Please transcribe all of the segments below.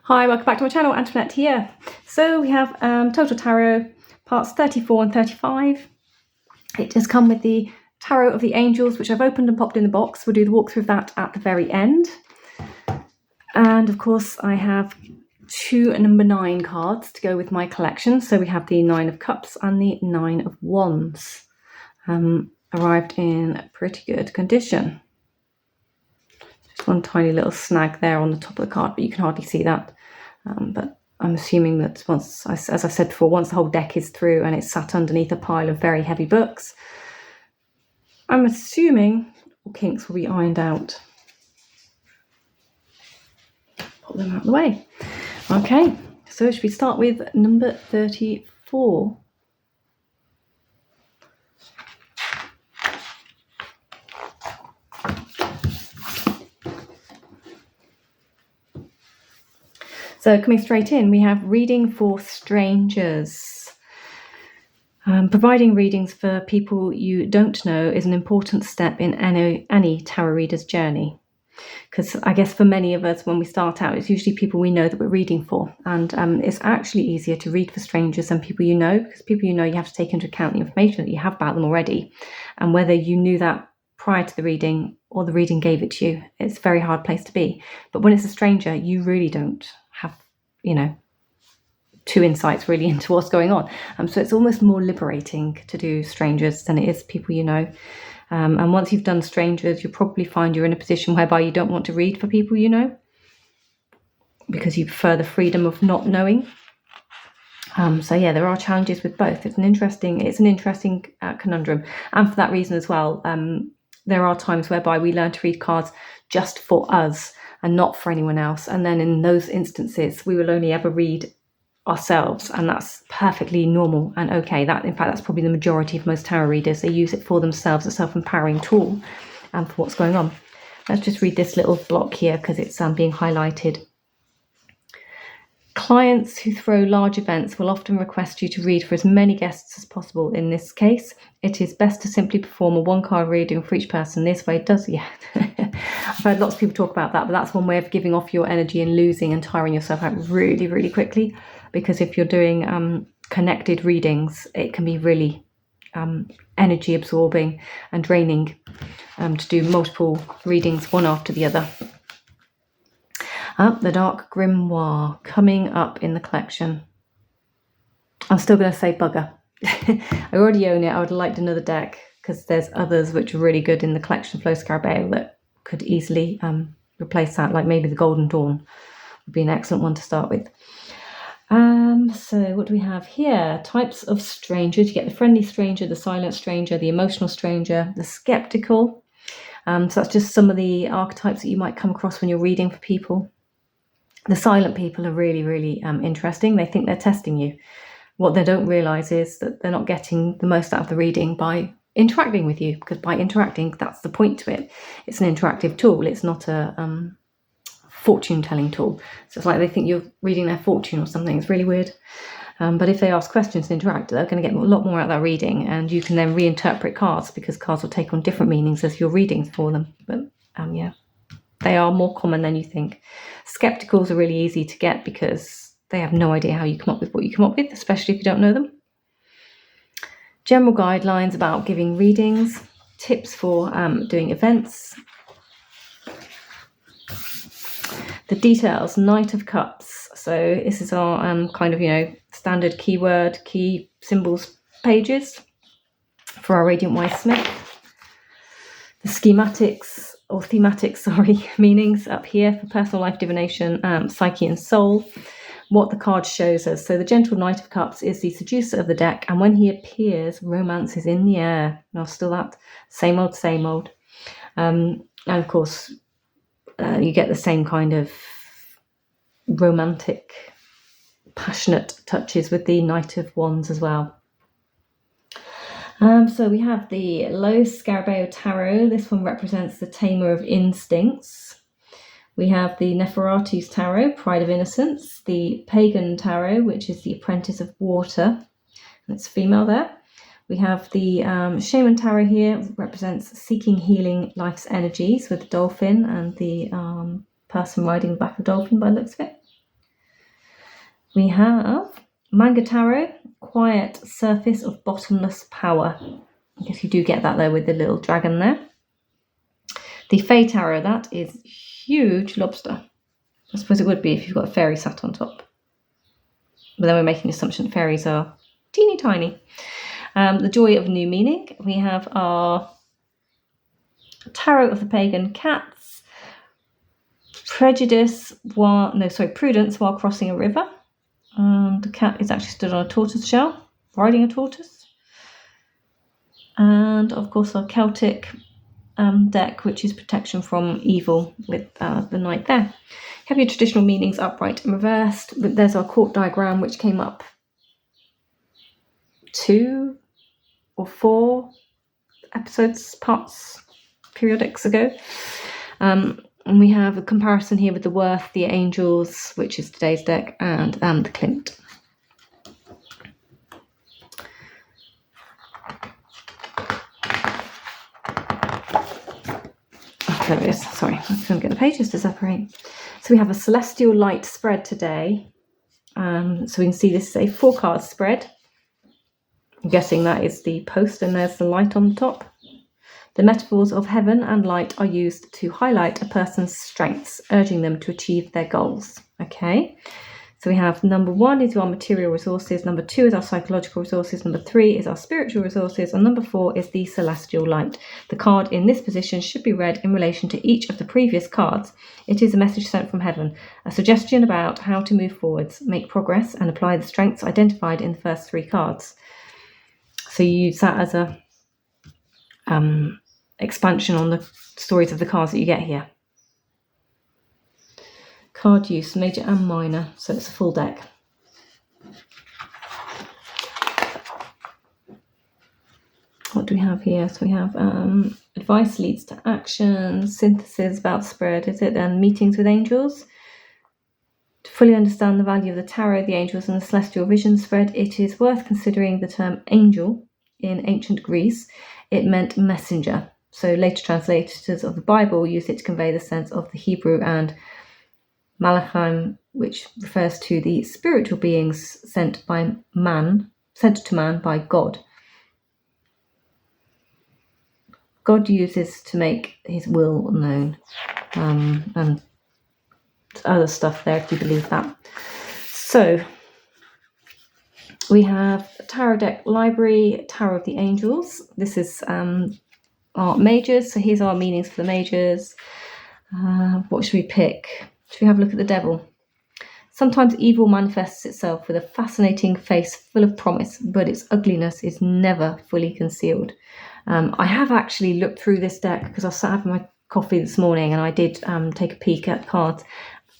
Hi, welcome back to my channel. Antoinette here. So we have Total Tarot parts 34 and 35. It does come with the Tarot of the Angels, which I've opened and popped in the box. We'll do the walkthrough of that at the very end. And of course I have two number 9 cards to go with my collection. So we have the 9 of Cups and the 9 of Wands. Arrived in pretty good condition. Just one tiny little snag there on the top of the card, but you can hardly see that. But I'm assuming that once, as I said before, once the whole deck is through and it's sat underneath a pile of very heavy books, I'm assuming all kinks will be ironed out. Put them out of the way. Okay, so should we start with number 34? So coming straight in, we have reading for strangers. Providing readings for people you don't know is an important step in any tarot reader's journey. Because I guess for many of us, when we start out, it's usually people we know that we're reading for. And it's actually easier to read for strangers than people you know, because people you know, you have to take into account the information that you have about them already. And whether you knew that prior to the reading or the reading gave it to you, it's a very hard place to be. But when it's a stranger, you really don't have, two insights really into what's going on. So it's almost more liberating to do strangers than it is people you know. And once you've done strangers, you'll probably find you're in a position whereby you don't want to read for people you know, because you prefer the freedom of not knowing. So yeah, there are challenges with both. It's an interesting conundrum. And for that reason as well, there are times whereby we learn to read cards just for us and not for anyone else. And then in those instances, we will only ever read ourselves, and that's perfectly normal and okay. That's probably the majority of most tarot readers. They use it for themselves, a self-empowering tool, and for what's going on. Let's just read this little block here because it's being highlighted. Clients who throw large events will often request you to read for as many guests as possible. In this case, it is best to simply perform a 1-card reading for each person. This way it does, yeah. I've heard lots of people talk about that, but that's one way of giving off your energy and losing and tiring yourself out really, really quickly. Because if you're doing connected readings, it can be really energy absorbing and draining to do multiple readings one after the other. The Dark Grimoire coming up in the collection. I'm still going to say bugger. I already own it. I would have liked another deck because there's others which are really good in the collection, Flow Scarabeo, that could easily replace that. Like maybe the Golden Dawn would be an excellent one to start with. So what do we have here? Types of strangers. You get the friendly stranger, the silent stranger, the emotional stranger, the skeptical. So that's just some of the archetypes that you might come across when you're reading for people. The silent people are really, really interesting. They think they're testing you. What they don't realize is that they're not getting the most out of the reading by interacting with you, because by interacting, that's the point to it. It's an interactive tool. It's not a fortune-telling tool. So it's like they think you're reading their fortune or something. It's really weird. But if they ask questions and interact, they're going to get a lot more out of that reading, and you can then reinterpret cards because cards will take on different meanings as your readings for them. But yeah, they are more common than you think. Skepticals are really easy to get because they have no idea how you come up with what you come up with, especially if you don't know them. General guidelines about giving readings, tips for doing events. The details, Knight of Cups. So this is our kind of, standard keyword, key symbols pages for our Radiant Wise Smith. The schematics or thematics, meanings up here for personal life divination, psyche and soul. What the card shows us. So the gentle Knight of Cups is the seducer of the deck, and when he appears, romance is in the air. Now, still that same old. And of course, you get the same kind of romantic, passionate touches with the Knight of Wands as well. So we have the Low Scarabeo Tarot. This one represents the Tamer of Instincts. We have the Nefertiti's Tarot, Pride of Innocence. The Pagan Tarot, which is the Apprentice of Water. And it's female there. We have the Shaman Tarot here, represents seeking healing life's energies with the dolphin and the person riding the back of the dolphin by the looks of it. We have Manga Tarot, quiet surface of bottomless power. I guess you do get that there with the little dragon there. The Fae Tarot, that is huge lobster. I suppose it would be if you've got a fairy sat on top. But then we're making the assumption fairies are teeny tiny. The Joy of New Meaning. We have our Tarot of the Pagan Cats. Prudence while crossing a river. The cat is actually stood on a tortoise shell, riding a tortoise. And of course our Celtic deck, which is protection from evil with the knight there. You have your traditional meanings upright and reversed. But there's our court diagram, which came up 2 or 4 periodics ago. And we have a comparison here with the Worth, the Angels, which is today's deck, and the Clint. Oh, there it is. Sorry, I couldn't get the pages to separate. So we have a Celestial Light spread today. So we can see this is a 4-card spread. I'm guessing that is the post and there's the light on the top. The metaphors of heaven and light are used to highlight a person's strengths, urging them to achieve their goals. Okay, so we have number 1 is our material resources, number 2 is our psychological resources, number 3 is our spiritual resources, and number 4 is the celestial light. The card in this position should be read in relation to each of the previous cards. It is a message sent from heaven, a suggestion about how to move forwards, make progress, and apply the strengths identified in the first 3 cards. So you use that as a expansion on the stories of the cards that you get here. Card use, major and minor, so it's a full deck. What do we have here? So we have advice leads to action, synthesis about spread, is it? And meetings with angels. To fully understand the value of the tarot, the angels, and the celestial vision spread, it is worth considering the term angel. In ancient Greece, it meant messenger. So later translators of the Bible used it to convey the sense of the Hebrew and Malachim, which refers to the spiritual beings sent to man by God. God uses to make his will known, and other stuff there if you believe that. So we have Tarot Deck Library, Tarot of the Angels. This is our majors. So here's our meanings for the majors. What should we pick? Should we have a look at the devil? Sometimes evil manifests itself with a fascinating face full of promise, but its ugliness is never fully concealed. I have actually looked through this deck because I sat having my coffee this morning and I did take a peek at cards.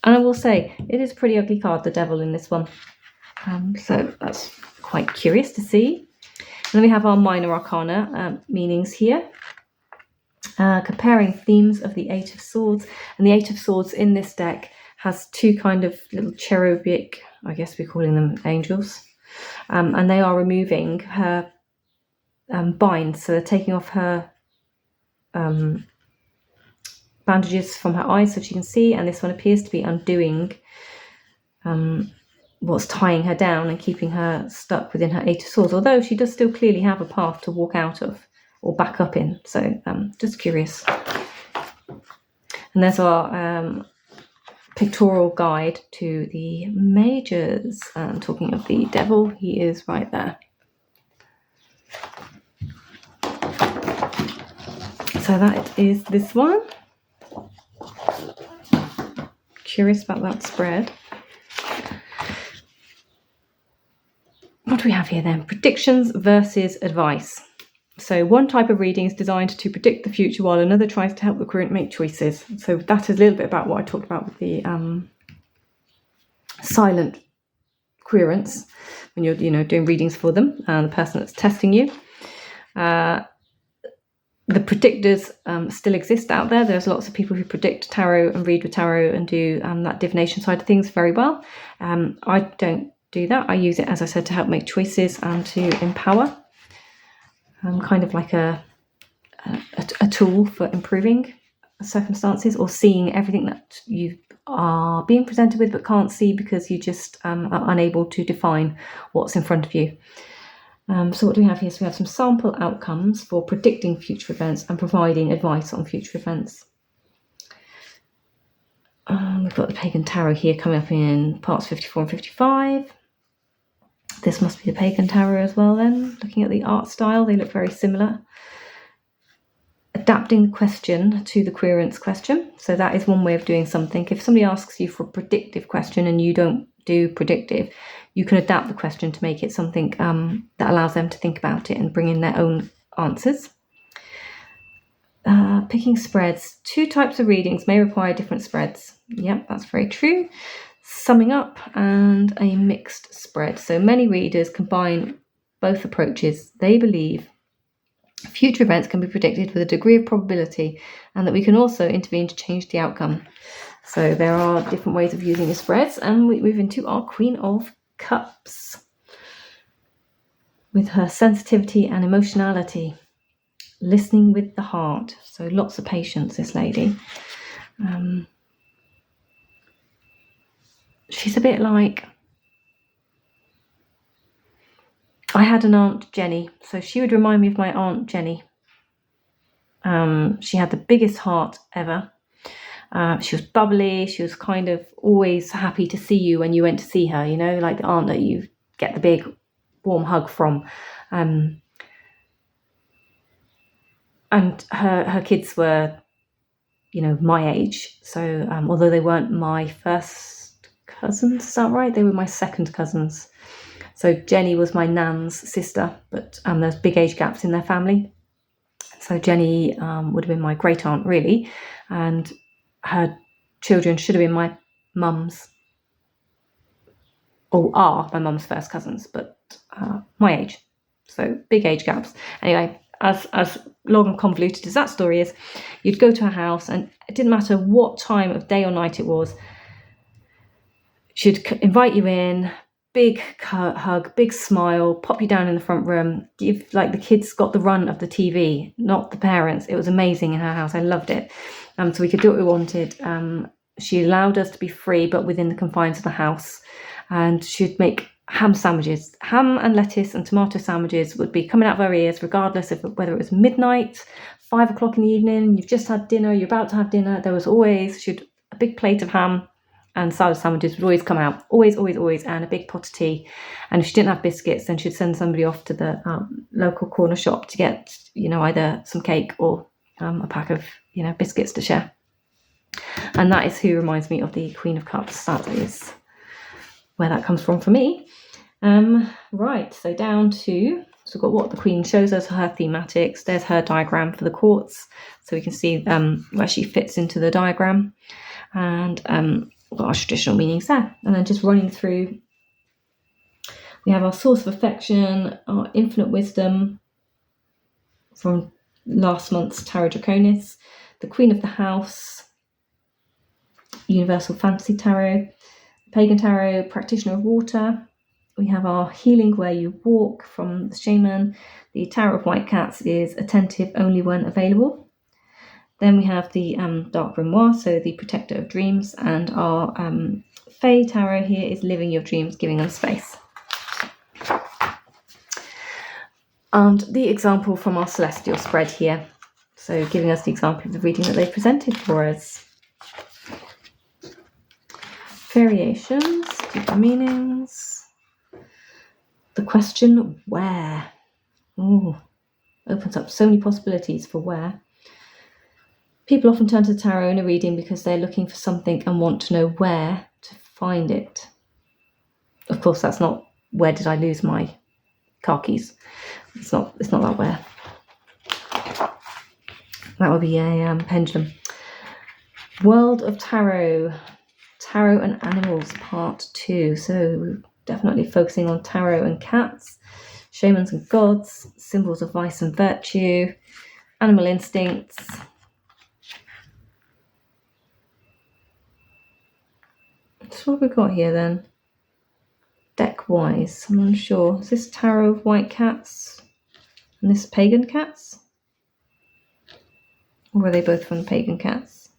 And I will say, it is a pretty ugly card, the devil, in this one. So that's quite curious to see. And then we have our minor arcana meanings here. Comparing themes of the Eight of Swords. And the Eight of Swords in this deck has 2 kind of little cherubic, I guess we're calling them angels. And they are removing her binds. So they're taking off her bandages from her eyes so she can see. And this one appears to be undoing what's tying her down and keeping her stuck within her Eight of Swords. Although she does still clearly have a path to walk out of or back up in. So just curious. And there's our pictorial guide to the majors. Talking of the devil, he is right there. So that is this one. Curious about that spread. What do we have here then? Predictions versus advice. So one type of reading is designed to predict the future while another tries to help the current make choices. So that is a little bit about what I talked about with the silent querents, when you're doing readings for them and the person that's testing you. The predictors still exist out there. There's lots of people who predict tarot and read with tarot and do that divination side of things very well. I don't do that. I use it, as I said, to help make choices and to empower. Kind of like a tool for improving circumstances or seeing everything that you've are being presented with but can't see because you just are unable to define what's in front of you. So what do we have here? So we have some sample outcomes for predicting future events and providing advice on future events. We've got the Pagan Tarot here coming up in parts 54 and 55. This must be the Pagan Tarot as well then. Looking at the art style, they look very similar. Adapting the question to the querent's question. So that is one way of doing something. If somebody asks you for a predictive question and you don't do predictive, you can adapt the question to make it something that allows them to think about it and bring in their own answers. Picking spreads. 2 types of readings may require different spreads. Yep, that's very true. Summing up and a mixed spread. So many readers combine both approaches. They believe future events can be predicted with a degree of probability and that we can also intervene to change the outcome. So there are different ways of using the spreads, and we move into our Queen of Cups with her sensitivity and emotionality, listening with the heart. So lots of patience, this lady. She's a bit like, I had an Aunt Jenny, so she would remind me of my Aunt Jenny. She had the biggest heart ever. She was bubbly. She was kind of always happy to see you when you went to see her, you know, like the aunt that you get the big warm hug from. And her kids were, you know, my age. So although they weren't my first cousins, is that right? They were my second cousins. So Jenny was my nan's sister, but there's big age gaps in their family. So Jenny would have been my great aunt, really, and her children should have been my mum's, or are my mum's first cousins, but my age. So big age gaps. Anyway, as long and convoluted as that story is, you'd go to her house, and it didn't matter what time of day or night it was, she'd invite you in, big hug, big smile, pop you down in the front room, give, like, the kids got the run of the TV, not the parents. It was amazing in her house. I loved it. So we could do what we wanted. She allowed us to be free, but within the confines of the house. And she'd make ham sandwiches. Ham and lettuce and tomato sandwiches would be coming out of her ears, regardless of whether it was midnight, 5 o'clock in the evening, you've just had dinner, you're about to have dinner. There was always, a big plate of ham and salad sandwiches would always come out, always, and a big pot of tea. And if she didn't have biscuits, then she'd send somebody off to the local corner shop to get, you know, either some cake or a pack of, you know, biscuits to share. And that is who reminds me of the Queen of Cups. That is where that comes from for me. Right, so down to, so we've got what the Queen shows us, her thematics. There's her diagram for the quartz, so we can see where she fits into the diagram. And we've got our traditional meanings there. And then just running through, we have our source of affection, our infinite wisdom from last month's Tarot Draconis, the Queen of the House, Universal Fantasy Tarot, Pagan Tarot, Practitioner of Water. We have our Healing Where You Walk from the Shaman. The Tarot of White Cats is attentive only when available. Then we have the Dark Grimoire, so the Protector of Dreams, and our Fae Tarot here is Living Your Dreams, Giving Them Space. And the example from our Celestial spread here, so giving us the example of the reading that they presented for us. Variations, deeper meanings. The question, where? Ooh, opens up so many possibilities for where. People often turn to the tarot in a reading because they're looking for something and want to know where to find it. Of course, that's not where did I lose my car keys. It's not that where. That would be a pendulum. World of Tarot. Tarot and Animals, Part 2. So definitely focusing on tarot and cats, shamans and gods, symbols of vice and virtue, animal instincts. So what have we got here then? Deck-wise, I'm unsure. Is this Tarot of White Cats and this Pagan Cats? Or are they both from the Pagan Cats?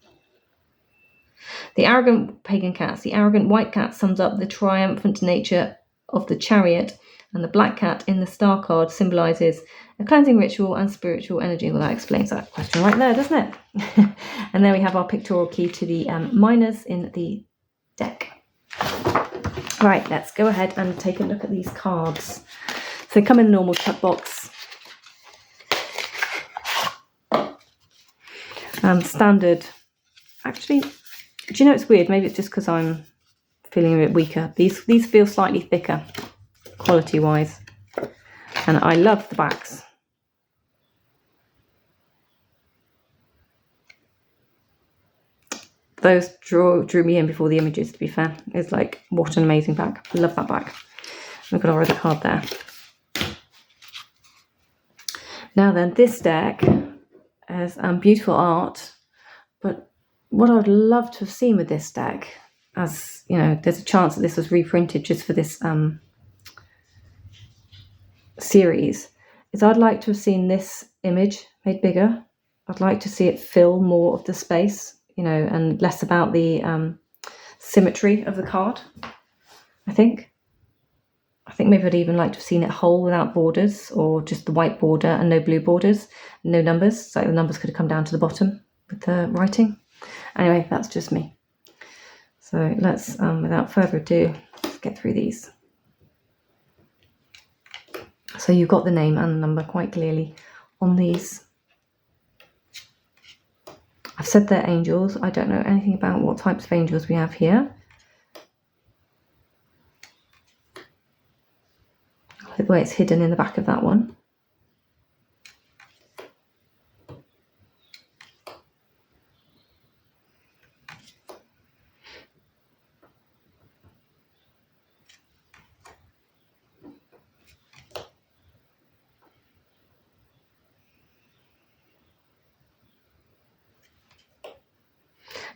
The arrogant pagan cats. The arrogant white cat sums up the triumphant nature of the chariot, and the black cat in the star card symbolises a cleansing ritual and spiritual energy. Well, that explains that question right there, doesn't it? And then we have our pictorial key to the minors in the deck. Right, let's go ahead and take a look at these cards. So they come in a normal cut box. Standard. Actually, do you know it's weird? Maybe it's just because I'm feeling a bit weaker. These feel slightly thicker, quality-wise. And I love the backs. Those drew me in before the images, to be fair. It's like, what an amazing back. I love that back. We've got our other card there. Now then, this deck has beautiful art, but what I would love to have seen with this deck, as you know, there's a chance that this was reprinted just for this series, is I'd like to have seen this image made bigger. I'd like to see it fill more of the space, you know, and less about the symmetry of the card. I think maybe I'd even like to have seen it whole without borders, or just the white border and no blue borders, no numbers, so the numbers could have come down to the bottom with the writing. Anyway, that's just me. So let's, without further ado, let's get through these. So you've got the name and the number quite clearly on these. I've said they're angels. I don't know anything about what types of angels we have here. The way it's hidden in the back of that one.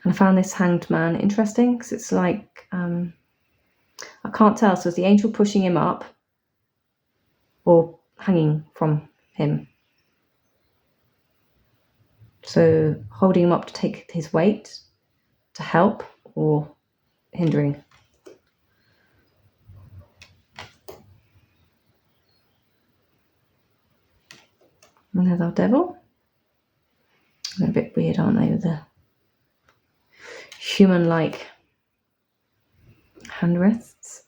And I found this Hanged Man interesting because it's like, I can't tell. So is the angel pushing him up or hanging from him? So holding him up to take his weight, to help, or hindering? And there's our devil. They're a bit weird, aren't they, with the human-like hand rests.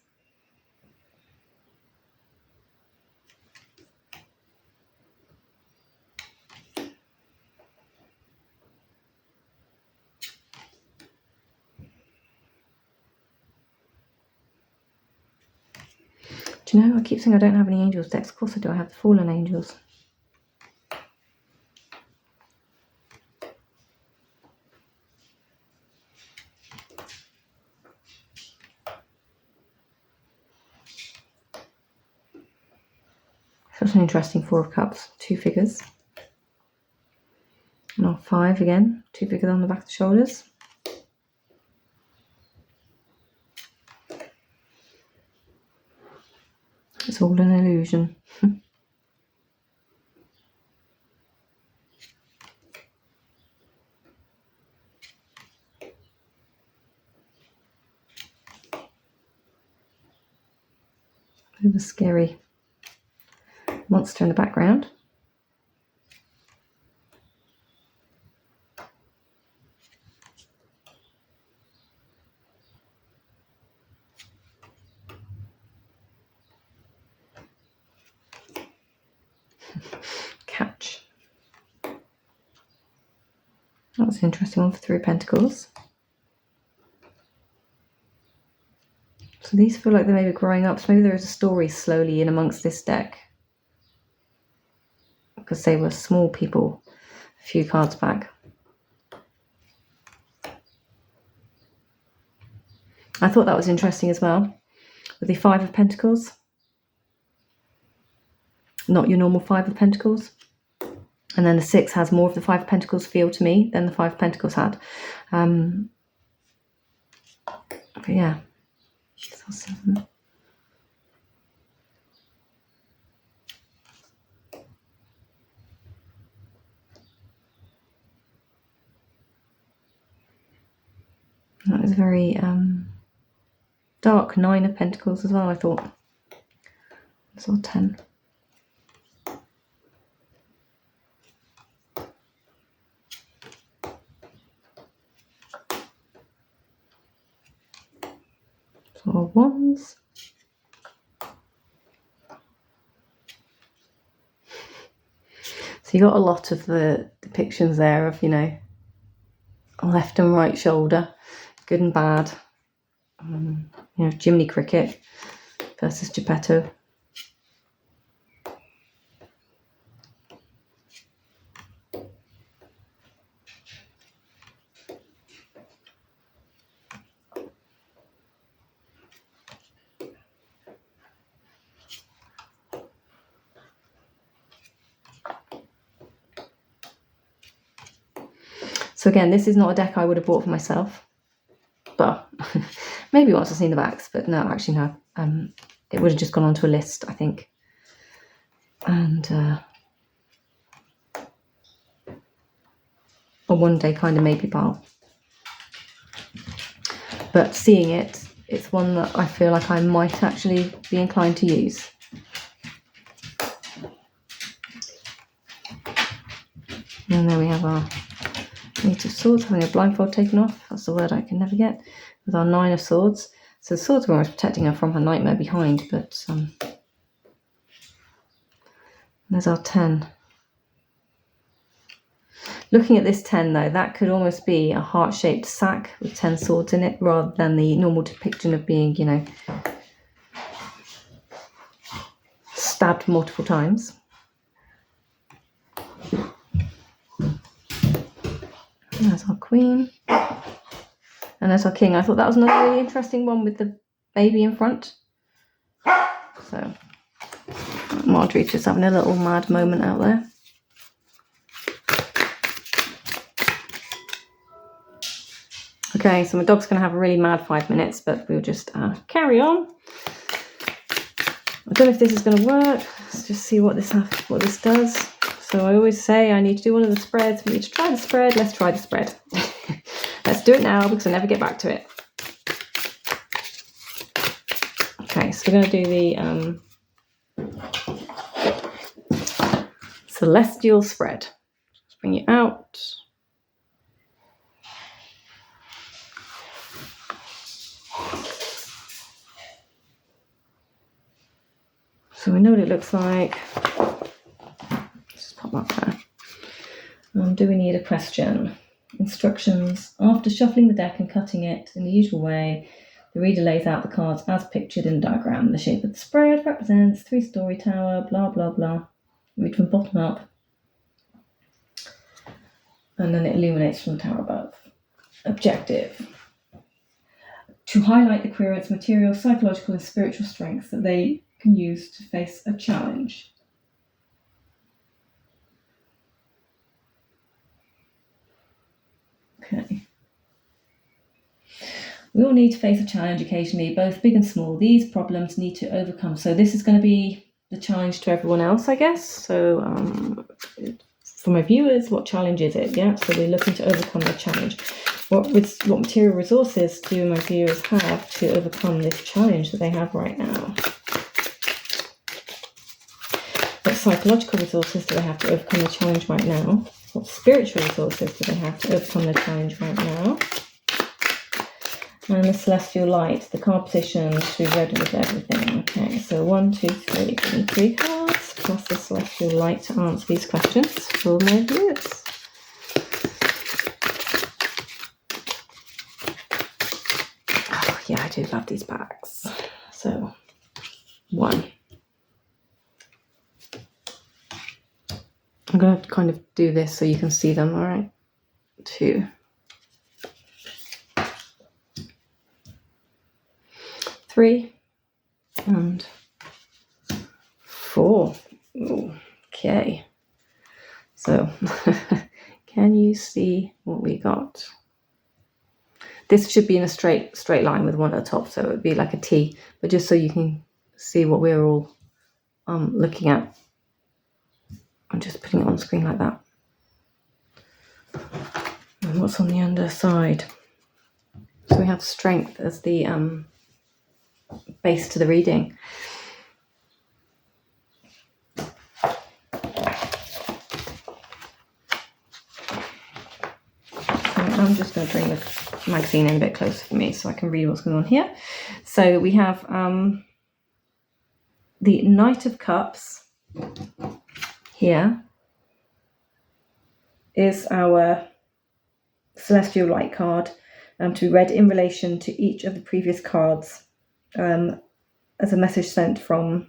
Do you know, I keep saying I don't have any angels decks. Of course I do. I have the fallen angels. Such an interesting Four of Cups, 2 figures. And our 5 again, 2 figures on the back of the shoulders. It's all an illusion. Bit of a scary monster in the background. Catch. That's an interesting one for 3 Pentacles. So these feel like they may be growing up. So maybe there is a story slowly in amongst this deck, because they were small people a few cards back. I thought that was interesting as well, with the 5 of Pentacles. Not your normal 5 of Pentacles. And then the 6 has more of the 5 of Pentacles feel to me than the 5 of Pentacles had. But yeah. that was very dark. 9 of Pentacles as well, I thought. It's all 10. Four of Wands. So you got a lot of the depictions there of, you know, left and right shoulder, good and bad. You know, Jiminy Cricket versus Geppetto. So again, this is not a deck I would have bought for myself, but maybe once I've seen the backs, but no, actually no. It would have just gone onto a list, I think. And a one day kind of maybe pile. But seeing it, it's one that I feel like I might actually be inclined to use. And there we have our Eight of Swords, having a blindfold taken off. That's the word I can never get. With our 9 of Swords. So the swords were almost protecting her from her nightmare behind, but there's our 10. Looking at this 10 though, that could almost be a heart-shaped sack with 10 swords in it, rather than the normal depiction of being, you know, stabbed multiple times. And there's our Queen. And there's our King. I thought that was another really interesting one with the baby in front. So Marjorie's just having a little mad moment out there. Okay, so my dog's going to have a really mad 5 minutes, but we'll just carry on. I don't know if this is going to work. Let's just see what this does. So I always say I need to do one of the spreads. We need to try the spread. Let's try the spread. Let's do it now because I never get back to it. Okay, so we're going to do the celestial spread. Just bring it out. So we know what it looks like. Let's just pop that there. Do we need a question? Instructions. After shuffling the deck and cutting it in the usual way, the reader lays out the cards as pictured in the diagram. The shape of the spread represents 3-story tower, blah, blah, blah. Read from bottom up. And then it illuminates from the tower above. Objective. To highlight the querent's material, psychological and spiritual strengths that they can use to face a challenge. Okay. We all need to face a challenge occasionally, both big and small. These problems need to overcome. So this is going to be the challenge to everyone else, I guess. So for my viewers, what challenge is it? Yeah, so we're looking to overcome the challenge. What material resources do my viewers have to overcome this challenge that they have right now? What psychological resources do they have to overcome the challenge right now? What spiritual resources do they have to overcome the challenge right now? And the celestial light, the card position to be ready with everything. Okay, so 1, 2, 3. Give me 3 cards plus the celestial light to answer these questions for my viewers. Oh, yeah, I do love these packs. So, 1. I'm going to kind of do this so you can see them, all right? 2. 3 and 4. Ooh, okay. So, can you see what we got? This should be in a straight line with one at the top, so it would be like a T, but just so you can see what we're all looking at. I'm just putting it on screen like that. And what's on the underside? So we have strength as the base to the reading. I'm just going to bring the magazine in a bit closer for me so I can read what's going on here. So we have the Knight of Cups here is our celestial light card to be read in relation to each of the previous cards as a message sent from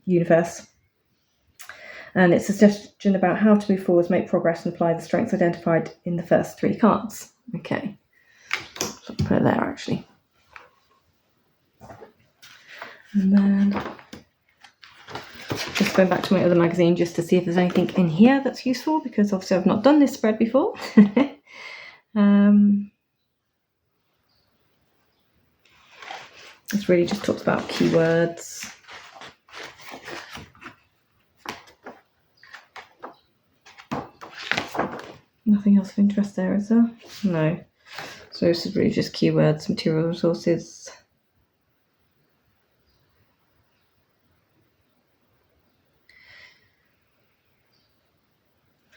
universe. And it's a suggestion about how to move forwards, make progress, and apply the strengths identified in the first 3 cards. Okay, so I'll put it there actually. And then just going back to my other magazine just to see if there's anything in here that's useful, because obviously I've not done this spread before. This really just talks about keywords. Nothing else of interest there, is there? No. So this is really just keywords, material resources.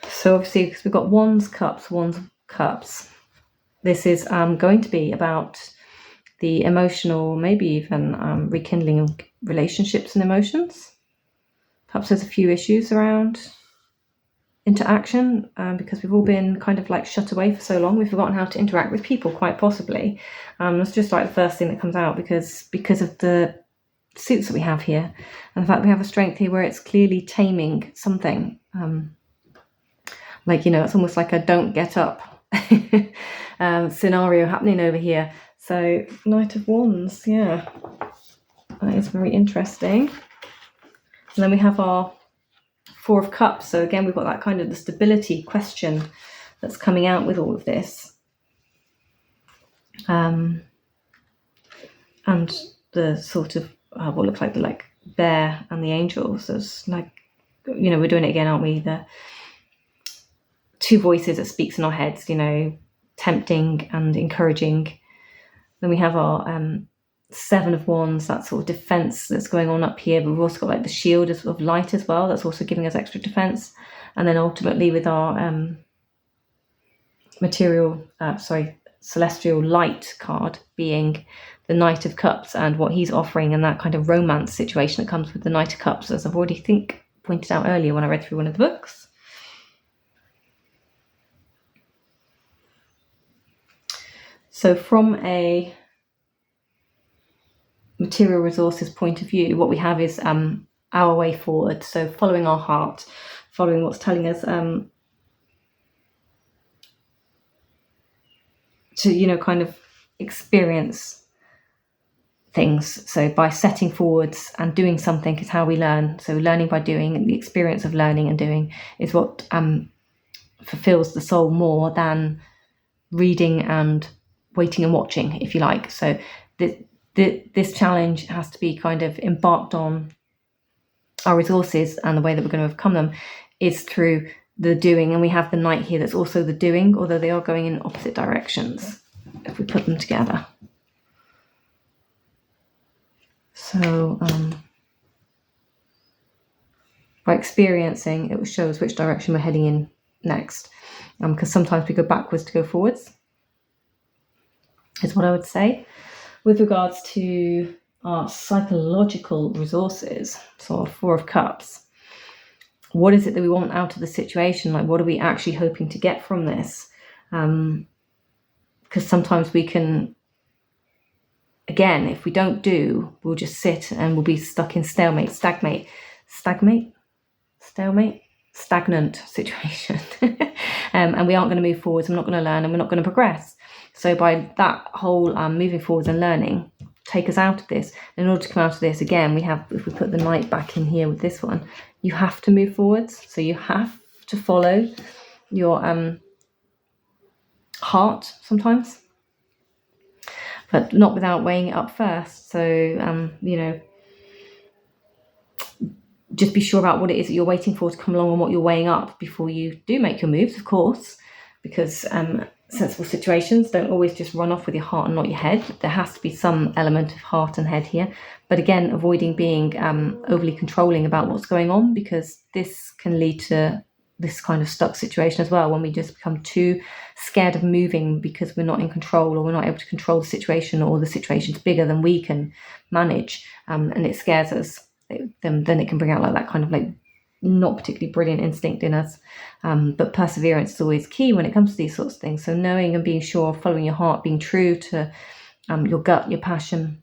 So obviously, because we've got wands, cups, this is going to be about the emotional, maybe even rekindling of relationships and emotions. Perhaps there's a few issues around interaction because we've all been kind of like shut away for so long. We've forgotten how to interact with people, quite possibly. That's just like the first thing that comes out because of the suits that we have here, and the fact we have a strength here where it's clearly taming something. Like, it's almost like a don't get up scenario happening over here. So Knight of Wands, yeah, that is very interesting. And then we have our 4 of Cups. So again, we've got that kind of the stability question that's coming out with all of this. And the sort of what looks like the bear and the angels. There's we're doing it again, aren't we? The 2 voices that speaks in our heads, tempting and encouraging. Then we have our 7 of Wands, that sort of defense that's going on up here, but we've also got the shield of light as well, that's also giving us extra defense. And then ultimately with our celestial light card being the Knight of Cups and what he's offering, and that kind of romance situation that comes with the Knight of Cups, as I've already pointed out earlier when I read through one of the books. So from a material resources point of view, what we have is our way forward. So following our heart, following what's telling us to, kind of experience things. So by setting forwards and doing something is how we learn. So learning by doing, and the experience of learning and doing is what fulfills the soul more than reading and waiting and watching, if you like. So this challenge has to be kind of embarked on. Our resources and the way that we're going to overcome them is through the doing, and we have the Knight here that's also the doing, although they are going in opposite directions if we put them together. So by experiencing, it will show us which direction we're heading in next, because sometimes we go backwards to go forwards, is what I would say. With regards to our psychological resources, so our 4 of Cups, what is it that we want out of the situation? What are we actually hoping to get from this? Because sometimes we can, again, if we don't do, we'll just sit and we'll be stuck in stagnant situation. And we aren't going to move forwards, we're not going to learn, and we're not going to progress. So by that whole moving forwards and learning, take us out of this. In order to come out of this, again, we have, if we put the Knight back in here with this one, you have to move forwards. So you have to follow your heart sometimes, but not without weighing it up first. So, just be sure about what it is that you're waiting for to come along and what you're weighing up before you do make your moves, of course, because sensible situations. Don't always just run off with your heart and not your head. There has to be some element of heart and head here. But again, avoiding being overly controlling about what's going on, because this can lead to this kind of stuck situation as well, when we just become too scared of moving because we're not in control, or we're not able to control the situation, or the situation's bigger than we can manage, and it scares us. Then it can bring out like that kind of like not particularly brilliant instinct in us. But perseverance is always key when it comes to these sorts of things. So knowing and being sure, following your heart, being true to your gut, your passion,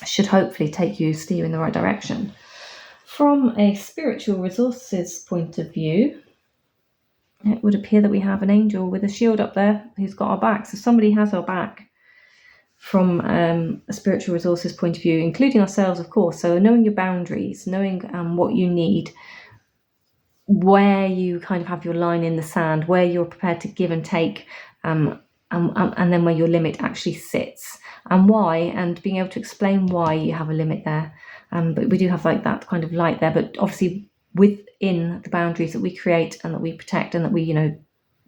should hopefully steer you in the right direction. From a spiritual resources point of view, it would appear that we have an angel with a shield up there who's got our back. So somebody has our back from a spiritual resources point of view, including ourselves, of course. So knowing your boundaries, knowing what you need, where you kind of have your line in the sand, where you're prepared to give and take, and then where your limit actually sits, and why, and being able to explain why you have a limit there. But we do have like that kind of light there, but obviously within the boundaries that we create and that we protect, and that we,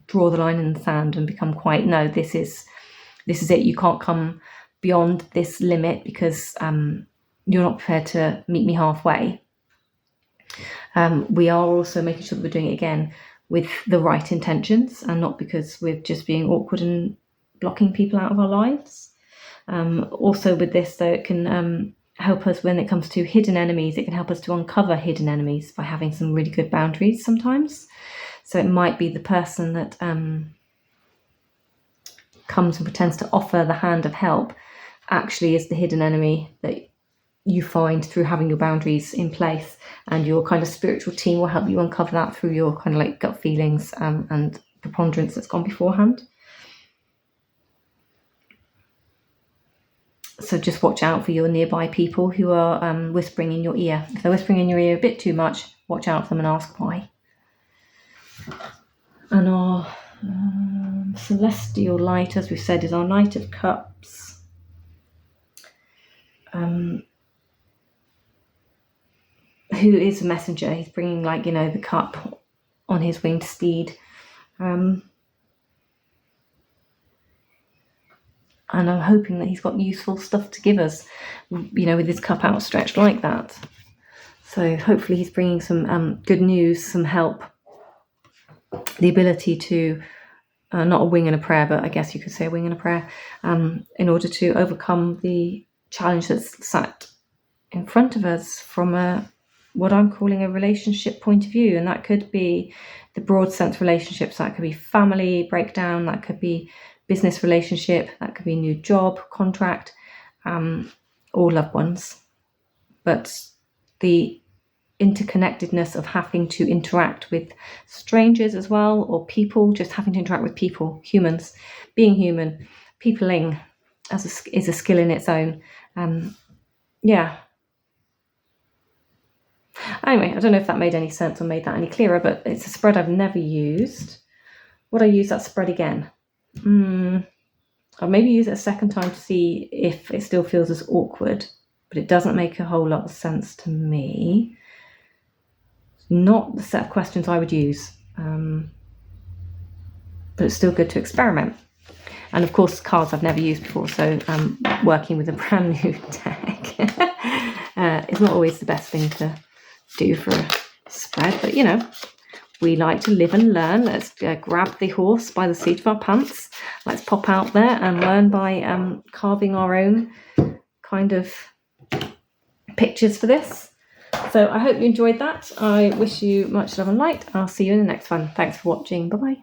draw the line in the sand and become quite, no, this is it. You can't come beyond this limit because you're not prepared to meet me halfway. We are also making sure that we're doing it again with the right intentions, and not because we're just being awkward and blocking people out of our lives. Also with this, though, it can help us when it comes to hidden enemies. It can help us to uncover hidden enemies by having some really good boundaries sometimes. So it might be the person that comes and pretends to offer the hand of help actually is the hidden enemy that you find through having your boundaries in place, and your kind of spiritual team will help you uncover that through your kind of like gut feelings and preponderance that's gone beforehand. So just watch out for your nearby people who are whispering in your ear. If they're whispering in your ear a bit too much, watch out for them and ask why. And our celestial light, as we've said, is our Knight of Cups. Who is a messenger. He's bringing the cup on his winged steed. And I'm hoping that he's got useful stuff to give us, with his cup outstretched like that. So hopefully he's bringing some good news, some help, the ability to, not a wing and a prayer, but I guess you could say a wing and a prayer, in order to overcome the challenge that's sat in front of us from what I'm calling a relationship point of view. And that could be the broad sense relationships. That could be family breakdown. That could be business relationship. That could be new job, contract, or loved ones. But the interconnectedness of having to interact with strangers as well, or people, just having to interact with people, humans, being human, peopling is a skill in its own. Anyway, I don't know if that made any sense or made that any clearer, but it's a spread I've never used. Would I use that spread again? I'll maybe use it a second time to see if it still feels as awkward, but it doesn't make a whole lot of sense to me. It's not the set of questions I would use, but it's still good to experiment. And of course, cards I've never used before, so working with a brand new deck is not always the best thing to do for a spread, but we like to live and learn. Let's grab the horse by the seat of our pants. Let's pop out there and learn by carving our own kind of pictures for this. So I hope you enjoyed that. I wish you much love and light. I'll see you in the next one. Thanks for watching. Bye bye.